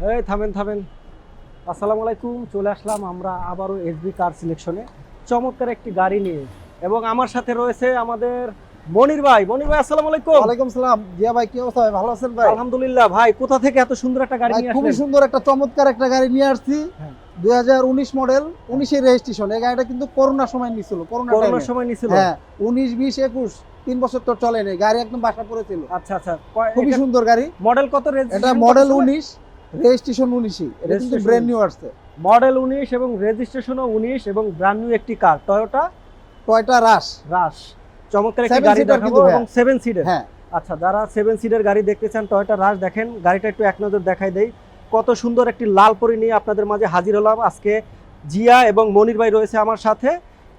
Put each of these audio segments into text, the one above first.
এই থামেন থামেন। আসসালামু আলাইকুম, চলে আসলাম আমরা আবারও এসবি কার সিলেকশনে চমৎকার একটি গাড়ি নিয়ে, এবং আমার সাথে রয়েছে আমাদের মনির ভাই। মনির ভাই আসসালামু আলাইকুম। ওয়ালাইকুম সালাম। জিয়া ভাই, কি অবস্থা? ভাই ভালো আছেন ভাই? আলহামদুলিল্লাহ। ভাই কোথা থেকে এত সুন্দর একটা গাড়ি ভাই নিয়ে খুবই আসলেন? সুন্দর একটা চমৎকার একটা গাড়ি নিয়ে আসছি। হ্যাঁ। 2019 মডেল, 19 এর রেজিস্ট্রেশন। এই গাড়িটা কিন্তু করোনার সময় নিছিল, করোনার টাইমে। সময় নিছিল। হ্যাঁ, 19 20 21 3 বছর তো চলে নাই, গাড়ি একদম বাসা পড়েছিল। আচ্ছা আচ্ছা। খুবই সুন্দর গাড়ি। মডেল কত? এটা মডেল 19, রেজিস্ট্রেশন 19। এটা কিন্তু Registration ব্র্যান্ড নিউ আসছে। মডেল 19 এবং রেজিস্ট্রেশনও 19 এবং ব্র্যান্ড নিউ একটি কার, টয়োটা টয়টা রাশ। রাশ। চমৎকার একটি 7 গাড়ি সিটার দেখাবো কিন্তু এবং 7 সিটের। হ্যাঁ, আচ্ছা, যারা 7 সিটের গাড়ি দেখতে চান টয়োটা রাশ দেখেন, গাড়িটা একটু এক নজর দেখাই দেই। কত সুন্দর একটি লাল পরি নিয়ে আপনাদের মাঝে হাজির হলাম আজকে। জিয়া এবং মনির ভাই রয়েছে আমার সাথে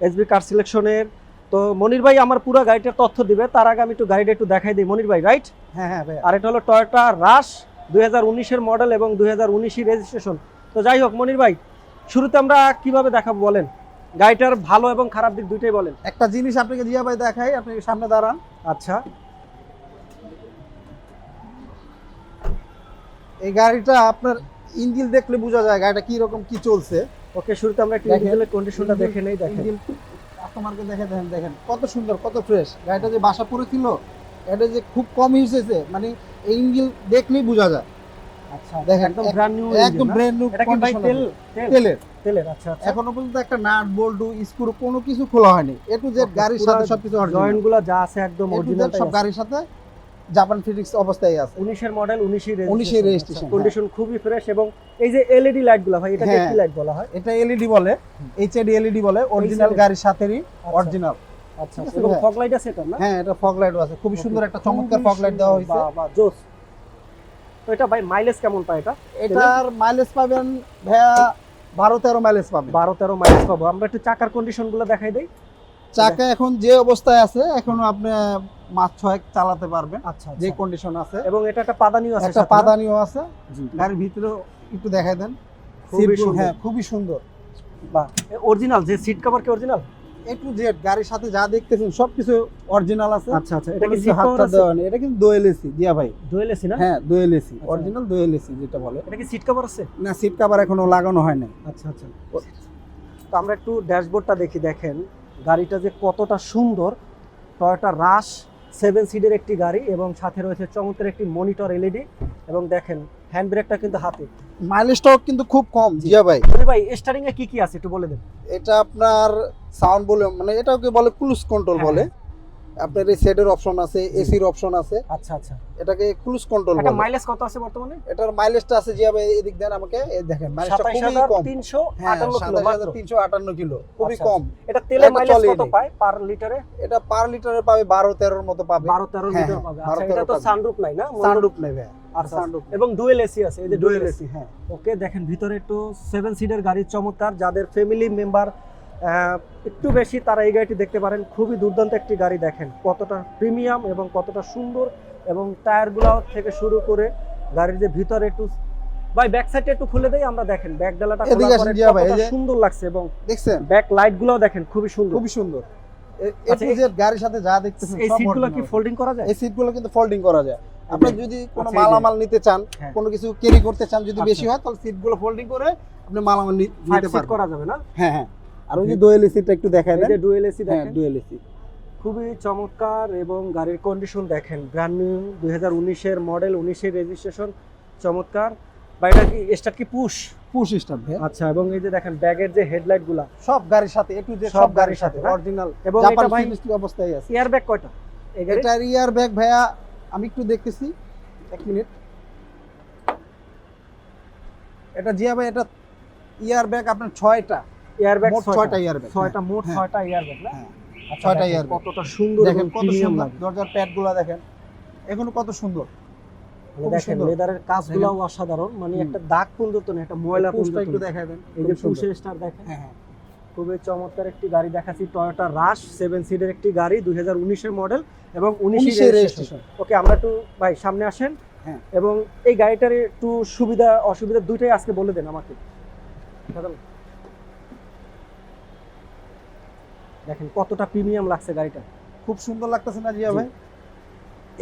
এসবি কার সিলেকশনের। তো মনির ভাই আমার পুরো গাড়িটার তথ্য দিবে, তার আগে আমি একটু গাড়িটা একটু দেখাই দিই। মনির ভাই, রাইট? হ্যাঁ হ্যাঁ ভাই। আর এটা হলো টয়োটা রাশ 2019-এর মডেল এবং 2019 রেজিস্ট্রেশন। তো যাই হোক মনির ভাই, শুরুতে আমরা কিভাবে দেখাবো বলেন? গাড়িটার ভালো এবং খারাপ দিক দুইটাই বলেন। একটা জিনিস আপনাকে জিয়া ভাই দেখাই, আপনি সামনে দাঁড়ান। আচ্ছা। এই গাড়িটা আপনার ইঞ্জিন দেখলে বোঝা যায় গাড়িটা কি রকম কি চলছে। ওকে, শুরুতে আমরা একটু দেখেন। ইঞ্জিনের কন্ডিশনটা দেখে নেই। দেখেন ইঞ্জিন কাস্টমারকে দেখেন কত সুন্দর, কত ফ্রেশ। গাড়িটা যে বাসা পড়েছিল, এটা যে খুব কম ইউজ হয়েছে, মানে এই ইঞ্জিন দেখলেই বোঝা যায়। আচ্ছা, দেখেন একদম ব্র্যান্ড নিউ, একদম ব্র্যান্ড নিউ এটা কি ভাই কন্ডিশন। তেলের? তেলের। আচ্ছা আচ্ছা। এখনো পর্যন্ত একটা নাট বল্টু স্ক্রু কোনো কিছু খোলা হয়নি। এ টু জেড গাড়ির সাথে সবকিছু অরিজিনাল। জয়েন্টগুলো যা আছে একদম অরিজিনাল। সব গাড়ির সাথে জাপান ফিটিংস অবস্থায় আছে। 19-এর মডেল, 19 19 রেজিস্ট্রেশন। কন্ডিশন খুবই ফ্রেশ। এবং এই যে এলইডি লাইটগুলো ভাই, এটাকে হ্যাঁ। কি লাইট বলা হয়? এটা এলইডি বলে, এইচএডি এলইডি বলে। অরিজিনাল গাড়ির সাথেই অরিজিনাল। আচ্ছা, ঠিক আছে এবং ভাই? ফগ লাইট আছে এটা না? হ্যাঁ, এটা ফগ লাইটও আছে। খুবই সুন্দর একটা চমৎকার ফগ লাইট দেওয়া হয়েছে। বাহ বাহ, জোস। তো এটা ভাই মাইলেজ কেমন পায় এটা? এটার মাইলেজ পাবেন ভাইয়া 12-13 মাইলেজ পাবেন। 12-13 মাইলেজ পাবো। আমরা একটু চাকার কন্ডিশনগুলো দেখাই দেই। চাকা এখন যে অবস্থায় আছে, এখনো আপনি মাস 6 চালাতে পারবেন, আচ্ছা যে আচ্ছা। কন্ডিশন আছে। এবং এটা একটা পাদানিও আছে একটা সাথে না? পাদানিও আছে। জি। গাড়ির ভিতরে একটু দেখাই দেন। খুবই সিটগুলো, সুন্দর। হ্যাঁ খুবই সুন্দর। বাহ, অরিজিনাল যে সিট কভার কি অরিজিনাল? এ টু জেড গাড়ির সাথে যা দেখতেছেন সবকিছু অরিজিনাল আছে। আচ্ছা আচ্ছা। এটা এটা কি কি সিট কভার হাতটা আছে? দেওয়া নেই, এটা কিন্তু দোয়েল এসি দিয়া ভাই। ডুয়েল এসি না? হ্যাঁ দোয়েল এসি, আচ্ছা। অরিজিনাল দোয়েল এসি যেটা বলে। এটা কি সিট কভার আছে? না, সিট কভার এখনো লাগানো হয় নাই। আচ্ছা আচ্ছা। তো আমরা একটু ড্যাশবোর্ডটা দেখি। দেখেন গাড়িটা যে কতটা সুন্দর। টয়োটা রাশ 7 সিটের একটি গাড়ি এবং সাথে রয়েছে চমৎকার একটি মনিটর এলইডি। এবং দেখেন হ্যান্ড ব্রেকটা কিন্তু হাতে। মাইলেজটাও কিন্তু খুব কম জিয়া ভাই। ভাই স্টারিং এ কি কি আছে একটু বলে দেন। এটা আপনার সাউন্ড বলে, মানে এটাকে বলে ক্রুজ কন্ট্রোল হ্যাঁ, বলে। আপনার এই সেটের অপশন আছে, এসির অপশন আছে। আচ্ছা আচ্ছা। এটাকে ক্রুজ কন্ট্রোল এটা বলে। মাইলেজ কত আছে বর্তমানে? এটার মাইলেজটা আছে জিয়া ভাই, এদিক দেন আমাকে, এই দেখেন মাইলেজটা খুবই কম। 27,358 কিলো মাত্র। 27,358 কিলো, খুবই আচ্ছা, কম। এটা তেলের এটা মাইলেজ চলেই কত নেই। পায় পার লিটারে? এটা পার লিটারে পাবে 12-13 মতো পাবে। 12-13 হ্যাঁ, লিটার পাবে। আচ্ছা, 12-13 এটা তো পাবে। সানরুফ নাই না? সানরুফ নেই ভাই। আচ্ছা, সানরুফ এবং ডুয়েল এসি আছে, এই যে ডুয়েল ডুয়েল এসি। হ্যাঁ, ওকে, দেখেন ভিতরে একটু 7 সিটের গাড়ি চমৎকার। যাদের ফ্যামিলি মেম্বার একটু বেশি, তারা এই গাড়িটি দেখতে পারেন। খুবই দুর্দান্ত একটি গাড়ি। দেখেন কতটা প্রিমিয়াম এবং কতটা সুন্দর। এবং টায়ারগুলো থেকে শুরু করে গাড়ির যে ভিতরে একটু ভাই ব্যাক সাইডটা একটু খুলে দেই আমরা। দেখেন ব্যাক ডালাটা এদিকে খোলার আসেন পরে জিয়া ভাই, এই কতটা যে- সুন্দর লাগছে। এবং দেখছেন ব্যাক লাইটগুলোও দেখেন খুবই সুন্দর। খুবই সুন্দর। এ আচ্ছা, টু জেড গাড়ির সাথে যা দেখতেছেন এই সব সিটগুলো কি original। ফোল্ডিং করা যায়? এই সিটগুলো কিন্তু ফোল্ডিং করা যায়। আপনি যদি কোনো আচ্ছা, এই যে- মালামাল নিতে চান, হ্যাঁ। কোনো কিছু ক্যারি করতে চান, যদি আচ্ছা। বেশি হয় তাহলে সিটগুলো ফোল্ডিং করে আপনি মালামাল 5 নিতে সিট পারবেন। করা যাবে না? হ্যাঁ হ্যাঁ। আর ওই যে দোয়েল এসিটা একটু দেখায় এই দেন। যে ডুয়েল এসি হ্যাঁ দেখেন, দোয়েল এসি। খুবই চমৎকার। এবং গাড়ির কন্ডিশন দেখেন, ব্র্যান্ড নিউ 2019-এর মডেল, 19-এর রেজিস্ট্রেশন, চমৎকার। বা এটা কি স্টার্ট কি পুশ? পুশ স্টার্ট ভাই। আচ্ছা। এবং এই যে দেখেন ব্যাগের যে হেডলাইট গুলা সব গাড়ির সাথে, এ টু জেড সব সব গাড়ির গাড়ির সাথে, সাথে না? অরিজিনাল এবং জাপান এটা ভাই ফিনিশ অবস্থায় আছে। এয়ার ব্যাগ কয়টা এই গাড়ি? এটার ইয়ার ব্যাগ ভাইয়া আমি একটু দেখতেছি, এক মিনিট। এটা জিয়া ভাই, এটা ইয়ার ব্যাগ আপনার 6টা। এয়ার ব্যাগ মোট 6টা এয়ার ব্যাগ। 6টা, মোট হ্যাঁ। 6টা এয়ার ব্যাগ না? হ্যাঁ, আচ্ছা, 6টা দেখেন এয়ার ব্যাগ। কতটা সুন্দর এবং দেখেন কত প্রিমিয়াম সুন্দর লাগে। দরজার প্যাডগুলো দেখেন, এখনো কত সুন্দর। খুব দেখেন সুন্দর। লেদারের কাজগুলোও অসাধারণ। মানে হুম। একটা দাগ পর্যন্ত না, একটা ময়লা পুশটা পর্যন্ত একটু না। দেখায় দেন। এই যে খুব সুন্দর। পুশের স্টার দেখেন, হ্যাঁ হ্যাঁ। খুবই চমৎকার একটি গাড়ি দেখাচ্ছি। টয়োটা রাশ 7 সিটের একটি গাড়ি, 2019-এর মডেল এবং 19-এর রেজিস্ট্রেশন। ওকে, আমরা একটু ভাই সামনে আসেন। হ্যাঁ। এবং এই গাড়িটার একটু সুবিধা অসুবিধা দুইটাই আজকে বলে দেন আমাকে। দেখেন কতটা প্রিমিয়াম লাগছে গাড়িটা। খুব সুন্দর লাগতেছে না জিয়া জি। ভাই?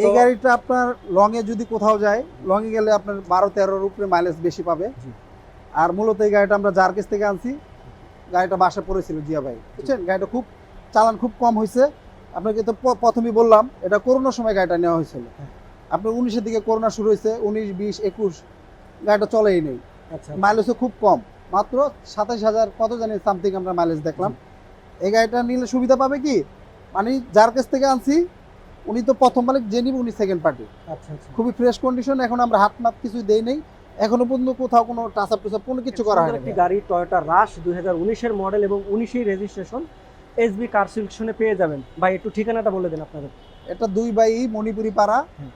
এই তো- গাড়িটা আপনার লং এ যদি কোথাও যায়, লং এ গেলে আপনার 12-13 উপরে মাইলেজ বেশি পাবে। জি। আর মূলত এই গাড়িটা আমরা যার কাছ থেকে আনছি, গাড়িটা বাসা পড়েছিল জিয়া ভাই, বুঝছেন? গাড়িটা খুব চালান খুব কম হয়েছে। আপনাকে তো প্রথমেই বললাম এটা করোনার সময় গাড়িটা নেওয়া হয়েছিল। হ্যাঁ। আপনার 19-এর দিকে করোনা শুরু হয়েছে, 19, 20, 21 গাড়িটা চলেই নেই। আচ্ছা মাইলেজও খুব কম, মাত্র 27,000 কত জানি সামথিং আমরা মাইলেজ দেখলাম। এই গাড়িটা নিলে সুবিধা পাবে কি, মানে যার কাছ থেকে আনছি উনি তো প্রথম মালিক, যে নিবে উনি সেকেন্ড পার্টি। আচ্ছা আচ্ছা খুবই ফ্রেশ কন্ডিশন, এখন আমরা হাত মাত কিছুই দেই নেই, এখনো পর্যন্ত কোথাও কোনো টাচ আপ কোনো কিছু করা সুন্দর হয়নি। একটি গাড়ি টয়োটা রাশ 2019-এর মডেল এবং 19-ই রেজিস্ট্রেশন এসবি কার সিলেকশনে পেয়ে যাবেন। ভাই একটু ঠিকানাটা বলে দেন আপনাদের। এটা 2/2 মণিপুরি পাড়া, হুম।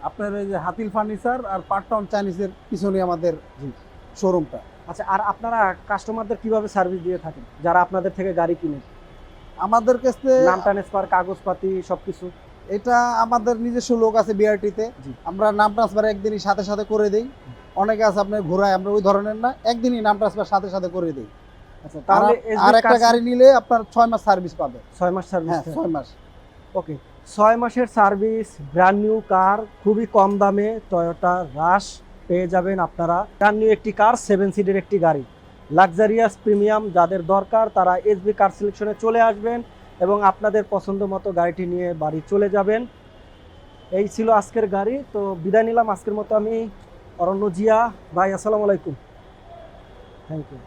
আপনার এই যে হাতিল ফার্নিচার আর পার্টটাউন চাইনিজের পিছনে আমাদের শোরুমটা। আচ্ছা, আর আপনারা কাস্টমারদের কিভাবে সার্ভিস দিয়ে থাকেন যারা আপনাদের থেকে গাড়ি কিনে? আমাদের কাছে নাম ট্রান্সফার, কাগজপাতি সবকিছু? এটা আমাদের নিজস্ব লোক আছে বিআরটিতে, জি। আমরা নাম ট্রান্সফার একদিনই সাথে সাথে করে দিই। অনেকে আছে আপনার ঘোরায়, আমরা ওই ধরনের না, একদিনই নাম ট্রান্সফার সাথে সাথে করে দিই। আচ্ছা, তাহলে আর একটা গাড়ি নিলে আপনার 6 মাস সার্ভিস পাবে। 6 মাস সার্ভিস? হ্যাঁ 6 মাস। ওকে, 6 মাসের সার্ভিস, ব্র্যান্ড নিউ কার, খুবই কম দামে টয়োটা রাশ পেয়ে যাবেন আপনারা। ব্র্যান্ড নিউ একটি কার, 7 সিটের একটি গাড়ি, লাক্সারিয়াস প্রিমিয়াম। যাদের দরকার তারা এসবি কার সিলেকশনে চলে আসবেন এবং আপনাদের পছন্দ মতো গাড়িটি নিয়ে বাড়ি চলে যাবেন। এই ছিল আজকের গাড়ি। তো বিদায় নিলাম আজকের মতো। আমি অরণ্য জিয়া ভাই, আসসালামু আলাইকুম। Thank you.